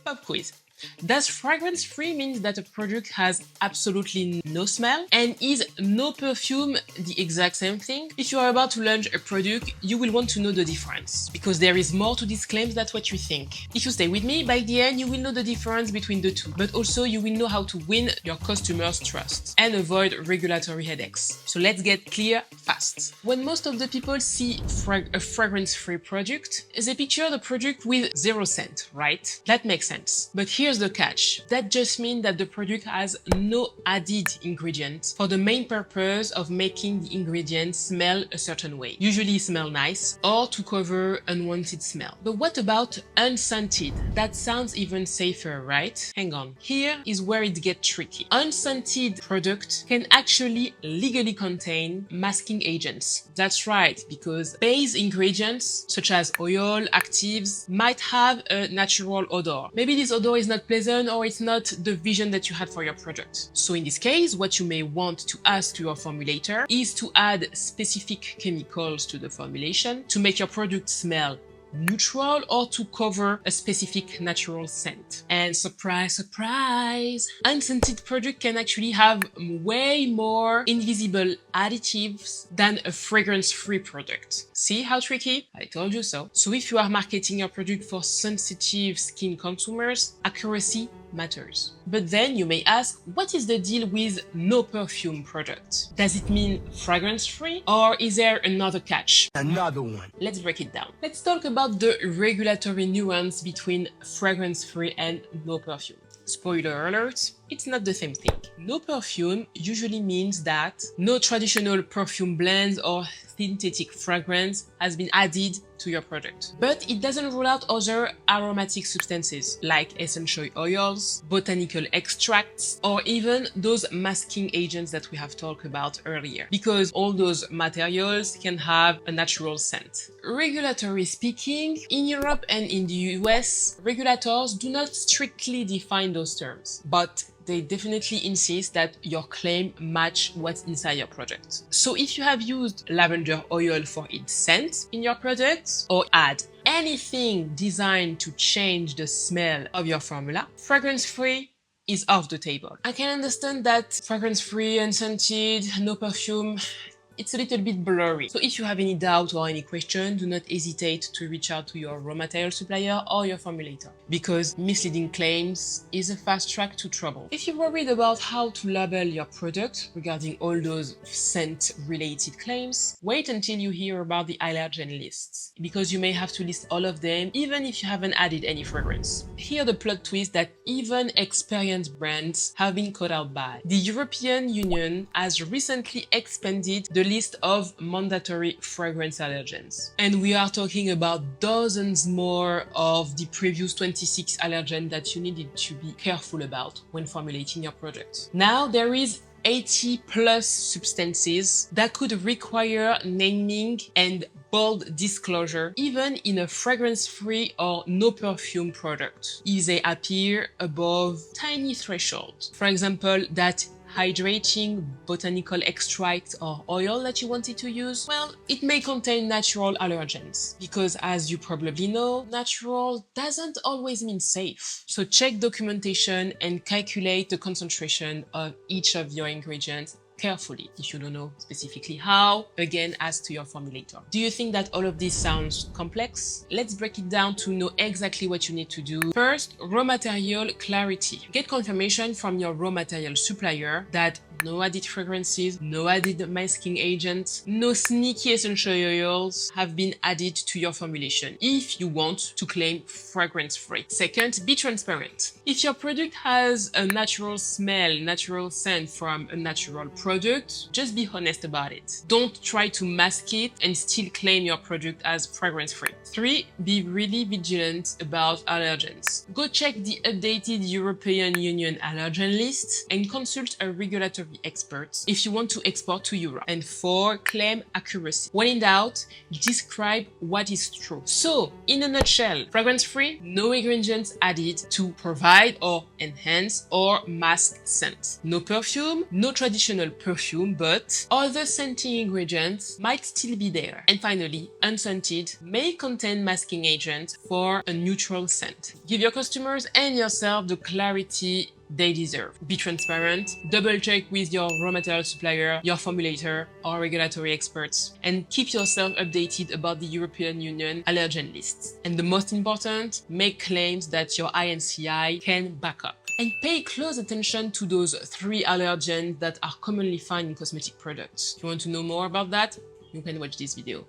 Pop quiz. Does fragrance-free mean that a product has absolutely no smell? And is no perfume the exact same thing? If you are about to launch a product, you will want to know the difference, because there is more to these claims than what you think. If you stay with me, by the end you will know the difference between the two, but also you will know how to win your customers' trust and avoid regulatory headaches. So let's get clear fast. When most of the people see a fragrance-free product, they picture the product with 0 scent, right? That makes sense. But here's the catch. That just means that the product has no added ingredients for the main purpose of making the ingredients smell a certain way. Usually smell nice or to cover unwanted smell. But what about unscented? That sounds even safer, right? Hang on. Here is where it gets tricky. Unscented products can actually legally contain masking agents. That's right, because base ingredients such as oil, actives might have a natural odor. Maybe this odor is not pleasant or it's not the vision that you had for your product. So in this case, what you may want to ask to your formulator is to add specific chemicals to the formulation to make your product smell neutral or to cover a specific natural scent. And surprise, surprise, unscented product can actually have way more invisible additives than a fragrance-free product. See how tricky? I told you so. So if you are marketing your product for sensitive skin consumers, accuracy matters. But then you may ask, what is the deal with no perfume product? Does it mean fragrance-free or is there another catch? Another one. Let's break it down. Let's talk about the regulatory nuance between fragrance-free and no perfume. Spoiler alert, it's not the same thing. No perfume usually means that no traditional perfume blends or synthetic fragrance has been added to your product. But it doesn't rule out other aromatic substances like essential oils, botanical extracts, or even those masking agents that we have talked about earlier, because all those materials can have a natural scent. Regulatory speaking, in Europe and in the US, regulators do not strictly define those terms, but they definitely insist that your claim match what's inside your product. So if you have used lavender oil for its scent in your product, or add anything designed to change the smell of your formula, fragrance-free is off the table. I can understand that fragrance-free, unscented, no perfume, it's a little bit blurry. So if you have any doubt or any question, do not hesitate to reach out to your raw material supplier or your formulator, because misleading claims is a fast track to trouble. If you're worried about how to label your product regarding all those scent-related claims, wait until you hear about the allergen lists, because you may have to list all of them even if you haven't added any fragrance. Here the plot twist that even experienced brands have been caught out by. The European Union has recently expanded the list of mandatory fragrance allergens. And we are talking about dozens more of the previous 26 allergens that you needed to be careful about when formulating your product. Now there is 80 plus substances that could require naming and bold disclosure even in a fragrance-free or no perfume product if they appear above tiny threshold. For example, that hydrating botanical extract or oil that you wanted to use, well, it may contain natural allergens, because as you probably know, natural doesn't always mean safe. So check documentation and calculate the concentration of each of your ingredients carefully. If you don't know specifically how, again, ask to your formulator. Do you think that all of this sounds complex? Let's break it down to know exactly what you need to do. First, raw material clarity. Get confirmation from your raw material supplier that no added fragrances, no added masking agents, no sneaky essential oils have been added to your formulation if you want to claim fragrance-free. Second, be transparent. If your product has a natural smell, natural scent from a natural product, just be honest about it. Don't try to mask it and still claim your product as fragrance-free. 3, be really vigilant about allergens. Go check the updated European Union allergen list and consult a regulatory the experts if you want to export to Europe. And 4, claim accuracy. When in doubt, describe what is true. So, in a nutshell, fragrance-free, no ingredients added to provide or enhance or mask scent. No perfume, no traditional perfume, but other scenting ingredients might still be there. And finally, unscented may contain masking agent for a neutral scent. Give your customers and yourself the clarity they deserve. Be transparent, double check with your raw material supplier, your formulator, or regulatory experts, and keep yourself updated about the European Union allergen lists. And the most important, make claims that your INCI can back up. And pay close attention to those 3 allergens that are commonly found in cosmetic products. If you want to know more about that, you can watch this video.